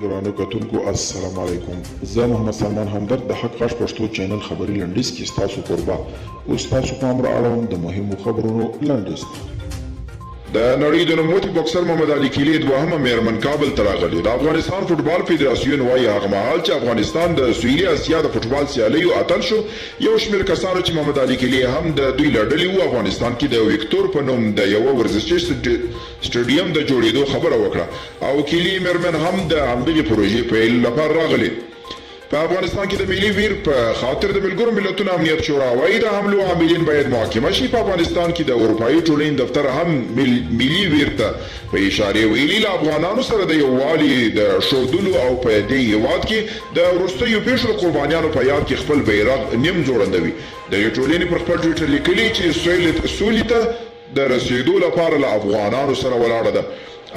درانه کتونکو السلام علیکم. زه محمد سلمان همدرد د حق غږ پښتو چینل خبري لنډیز کې ستاسو کوربه اوس تاسو پام را اړوم د مهمو خبرونو لنډیز. د نړۍ د نوموتي بوکسر محمد علي کیلي دوهمه میرمن کابل ته راغلې. د افغانستان فوټبال فدراسیون وایي هغه مهال چې افغانستان د سویلي اسیا د فوټبال سیالیو اتل شو، یو شمېر کسانو چې محمد علي کیلي هم د دوی له ډلې وو، افغانستان کې د ویکتور په نوم د یوه ورزشي سټیډیم د جوړېدو خبره وکړه او کیلي میرمن هم د همدغې پروژې پیل لپاره راغلې. په افغانستان کې د ملي ویر په خاطر د ملګرو ملتونو امنیت شورا وايي د حملو عاملین باید محاکمه شي. په افغانستان کې د اروپایي ټولنې دفتر هم ملي ویر ته په اشاره ویلي له افغانانو سره د یووالي د ښودلو او په دې هیواد کې د وروستیو پیښو قربانیانو په یاد کې خپل بیرغ نیم ځوړندوي. د ټولنې پر خپل ټویټر لیکلي چې سولې ته د رسیدو لپاره له افغانانو سره ولاړه ده.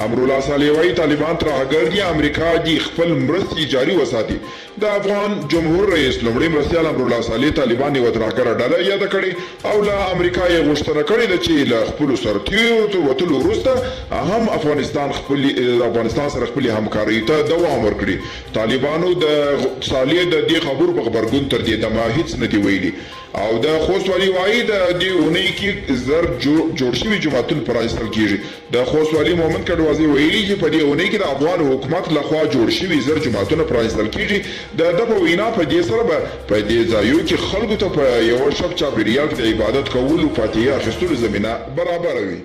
امرالله صالح وایي طالبان ترهګر دي، امریکا دي خپل مرستې جاري وساتي. د افغان جمهور رئیس لومړي مرستیال امرالله صالح طالبان یوه ترهګره ډله یاده کړې او له امریکا یې غوښتنه کړې ده چې له خپلو سرتیرو وتلو وروسته هم افغانستان سره خپلې همکارۍ ته دوام ورکړي. طالبانو د صالح د دې خبرو په غبرګون تر دې دمه هیڅ نه دي ویلي او د خوست والي وایي د دې اونۍ کې زر جوړ شوي جوماتونه پرانیستل کیږي. د خوست والي محمد کډوازي ویلي چې په دې اونۍ کې د افغان حکومت لخوا جوړ شوي زر جوماتونه پرانیستل کیږي. د ده په وینا په دې سره به په دې ځایو کې خلکو ته په یوه شپ چاپیریال کې د عبادت کولو فاتحې اخیستلو زمینه برابروي.